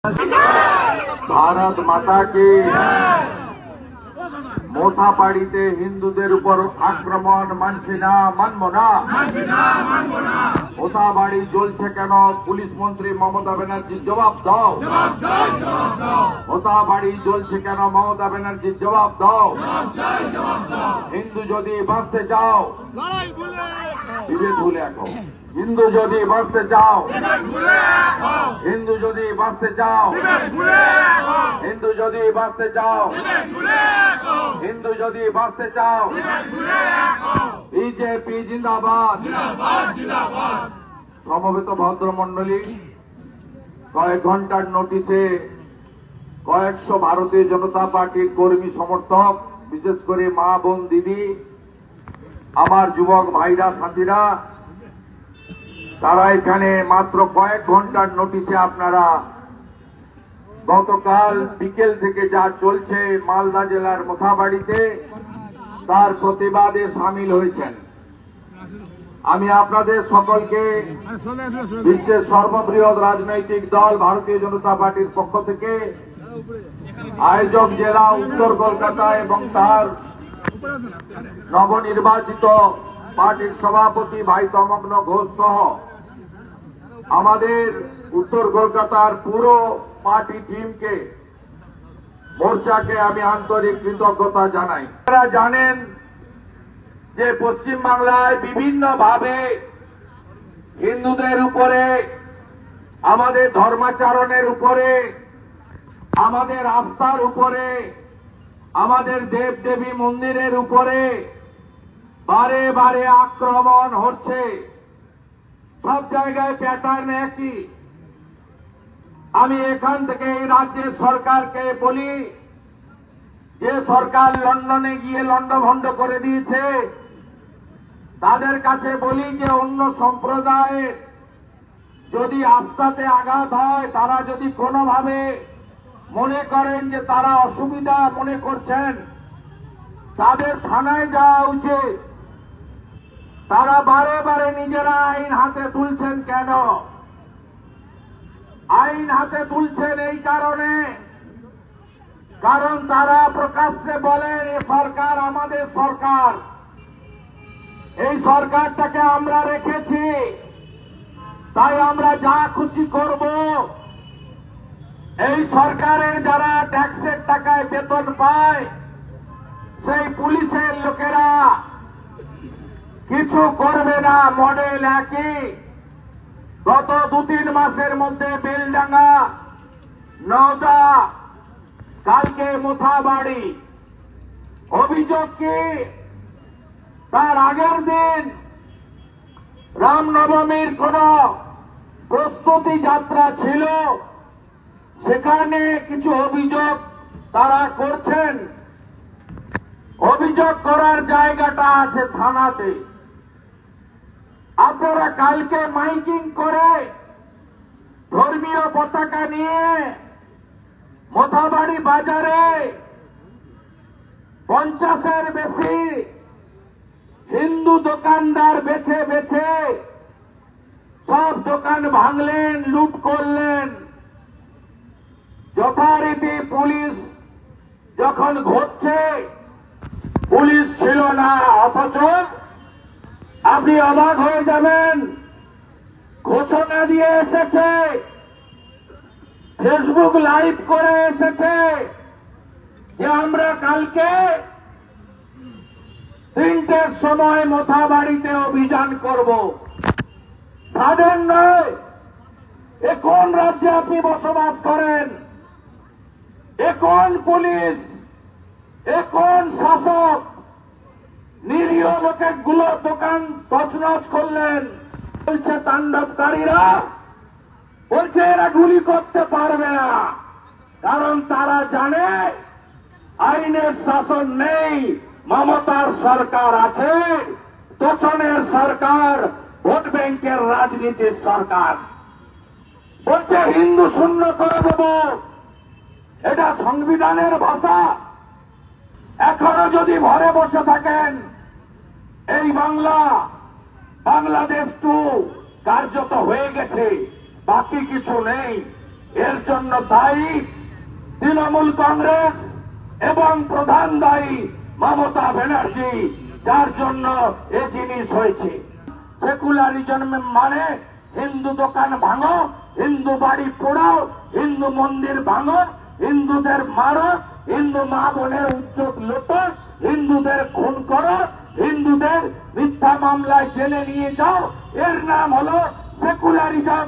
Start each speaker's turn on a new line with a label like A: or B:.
A: भारत माता की মোথাবাড়িতে হিন্দুদের উপর আক্রমণ মানছি না, মানব না। মোথাবাড়ি জ্বলছে কেন? পুলিশ মন্ত্রী মমতা ব্যানার্জি জবাব দাও। মোথাবাড়ি জ্বলছে কেন? মমতা ব্যানার্জি জবাব দাও। হিন্দু যদি বাঁচতে চাও, বিবেক ভুলে এখন হিন্দু যদি বাঁচতে চাও, হিন্দু যদি বাঁচতে চাও, হিন্দু যদি বাঁচতে চাও, হিন্দু যদি বাঁচতে চাও, বিজেপি জিন্দাবাদ। সমবেত ভদ্রমন্ডলী, কয়েক ঘন্টার নোটিশে কয়েকশো ভারতীয় জনতা পার্টির কর্মী সমর্থক, বিশেষ করে মা বোন দিদি, আমার যুবক ভাইরা সাথীরা, তারা এখানে মাত্র কয়েক ঘন্টার নোটিশে আপনারা গতকাল বিকেল থেকে যা চলছে মালদা জেলার মোথাবাড়িতে, তার প্রতিবাদে সামিল হয়েছেন। আমি আপনাদের সকলকে বিশ্বের সর্ববৃহৎ রাজনৈতিক দল ভারতীয় জনতা পার্টির পক্ষ থেকে আয়োজক জেলা উত্তর কলকাতা এবং তার নবনির্বাচিত পার্টির সভাপতি ভাই তমগ্ন ঘোষ সহ আমাদের উত্তর কলকাতার পুরো পার্টি টিমকে, মোর্চাকে আমি আন্তরিক কৃতজ্ঞতা জানাই। আপনারা জানেন যে পশ্চিম বাংলায় বিভিন্নভাবে হিন্দুদের উপরে, আমাদের ধর্মাচরণের উপরে, আমাদের আস্থার উপরে, আমাদের দেবদেবী মন্দিরের উপরে বারে বারে আক্রমণ হচ্ছে। সব জায়গায় প্যাটার্ন একই। আমি এখান থেকে এই রাজ্যের সরকারকে বলি, যে সরকার লন্ডনে গিয়ে লন্ডভন্ড করে দিয়েছে, তাদের কাছে বলি যে অন্য সম্প্রদায়ের যদি আস্থাতে আঘাত হয়, তারা যদি কোনোভাবে মনে করেন যে তারা অসুবিধা মনে করছেন, তাদের থানায় যাওয়া উচিত। তারা বারে বারে নিজেরা আইন হাতে তুলছেন কেন? আইন হাতে তুলছেন এই কারণে, কারণ তারা প্রকাশ্যে বলেন এ সরকার আমাদের সরকার, এই সরকারটাকে আমরা রেখেছি, তাই আমরা যা খুশি করব। এই সরকারের যারা ট্যাক্সের টাকায় বেতন পায়, সেই পুলিশের লোকেরা কিছু করবে না, মডেল একই। গত 2-3 মাসের মধ্যে বেলডাঙ্গা, নওদা, কালকে মোথাবাড়ি। অভিযোগ কি? তার আগের দিন রামনবমীর কোন প্রস্তুতি যাত্রা ছিল, সেখানে কিছু অভিযোগ তারা করছেন। অভিযোগ করার জায়গাটা আছে থানাতে। আপনারা কালকে মাইকিং করে ধর্মীয় পতাকা নিয়ে মোথাবাড়ি বাজারে 50-এর বেশি হিন্দু দোকানদার বেছে বেছে সব দোকান ভাঙলেন, লুট করলেন। যথারীতি পুলিশ যখন ঘটছে, পুলিশ ছিল না, অথচ আপনি অবাক হয়ে যাবেন, ঘোষণা দিয়ে এসেছে, ফেসবুক লাইভ করে এসেছে যে আমরা কালকে 3টের সময় মোথাবাড়িতে অভিযান করব। সাধারণ নয়। এ কোন রাজ্যে আপনি বসবাস করেন? এ কোন পুলিশ? এ কোন শাসক? নিরীহ লোকেগুলো দোকান তছনছ করলেন। বলছে তাণ্ডবকারীরা, বলছে এরা গুলি করতে পারবে না, কারণ তারা জানে আইনের শাসন নেই, মমতার সরকার আছে, তোষণের সরকার, ভোট ব্যাংকের রাজনীতির সরকার। বলছে হিন্দু শূন্য করে দেব, এটা সংবিধানের ভাষা। এখনো যদি ঘরে বসে থাকেন, এই বাংলাদেশ 2 কার্যত হয়ে গেছে, বাকি কিছু নেই। এর জন্য দায়ী তৃণমূল কংগ্রেস এবং প্রধান দায়ী মমতা ব্যানার্জি, যার জন্য এ জিনিস হয়েছে। সেকুলারিজম মানে হিন্দু দোকান ভাঙো, হিন্দু বাড়ি পোড়াও, হিন্দু মন্দির ভাঙো, হিন্দুদের মারো, হিন্দু মা বোনের উচ্চত লোটো, হিন্দুদের খুন করো, হিন্দুদের মিথ্যা মামলায় জেলে নিয়ে যাও, এর নাম হলো সেকুলারিজম।